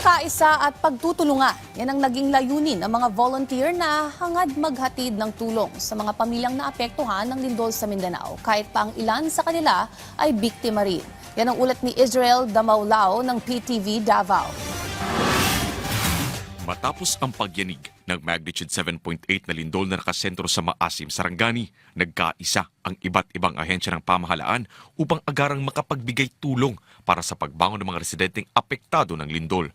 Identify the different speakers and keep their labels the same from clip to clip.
Speaker 1: Pagkakaisa at pagtutulungan, yan ang naging layunin ng mga volunteer na hangad maghatid ng tulong sa mga pamilyang naapektuhan ng lindol sa Mindanao. Kahit pa ang ilan sa kanila ay biktima rin. Yan ang ulat ni Israel Damaulao ng PTV Davao.
Speaker 2: Matapos ang pagyanig ng magnitude 7.8 na lindol na nakasentro sa Maasim, Sarangani, nagkaisa ang iba't ibang ahensya ng pamahalaan upang agarang makapagbigay tulong para sa pagbangon ng mga residenteng apektado ng lindol.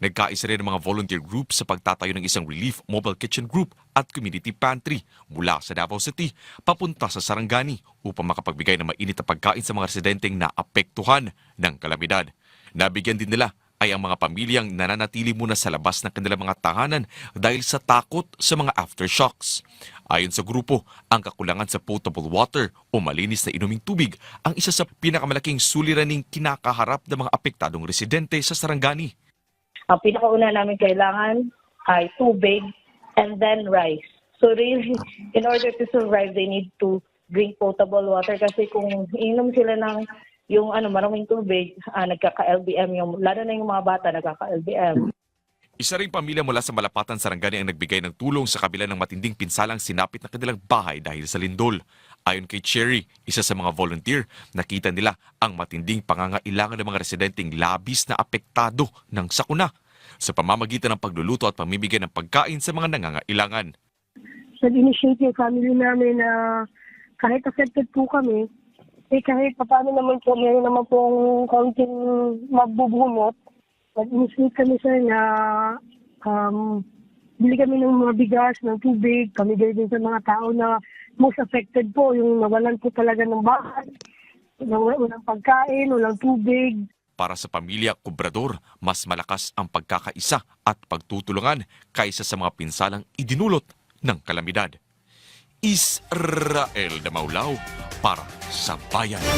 Speaker 2: Nagkaisa rin ang mga volunteer groups sa pagtatayo ng isang relief mobile kitchen group at community pantry mula sa Davao City papunta sa Sarangani upang makapagbigay ng mainit na pagkain sa mga residenteng naapektuhan ng kalamidad. Nabigyan din nila ay ang mga pamilyang nananatili muna sa labas ng kanilang mga tahanan dahil sa takot sa mga aftershocks. Ayon sa grupo, ang kakulangan sa potable water o malinis na inuming tubig ang isa sa pinakamalaking suliraning kinakaharap ng mga apektadong residente sa Sarangani.
Speaker 3: Ang pinakauna namin kailangan ay tubig and then rice. So really, in order to survive, they need to drink potable water kasi kung inom sila ng maraming tubig, nagkaka-LBM, lalo na yung mga bata nagkaka-LBM.
Speaker 2: Isa ring pamilya mula sa Malapatan, Sarangani ang nagbigay ng tulong sa kabila ng matinding pinsalang sinapit na kanilang bahay dahil sa lindol. Ayon kay Cherry, isa sa mga volunteer, nakita nila ang matinding pangangailangan ng mga residenteng labis na apektado ng sakuna sa pamamagitan ng pagluluto at pamimigay ng pagkain sa mga nangangailangan.
Speaker 4: Nag-initiate yung family namin na kahit affected po kami, kahit paano naman po, meron naman pong kaunting magbubunot. Nag-initiate kami sir na bili kami ng mga bigas, ng tubig, pamigay din sa mga tao na most affected po, yung nawalan po talaga ng bahay, walang pagkain, walang tubig.
Speaker 2: Para sa pamilya Kubrador, mas malakas ang pagkakaisa at pagtutulungan kaysa sa mga pinsalang idinulot ng kalamidad. Israel Damaulao para sa Bayan.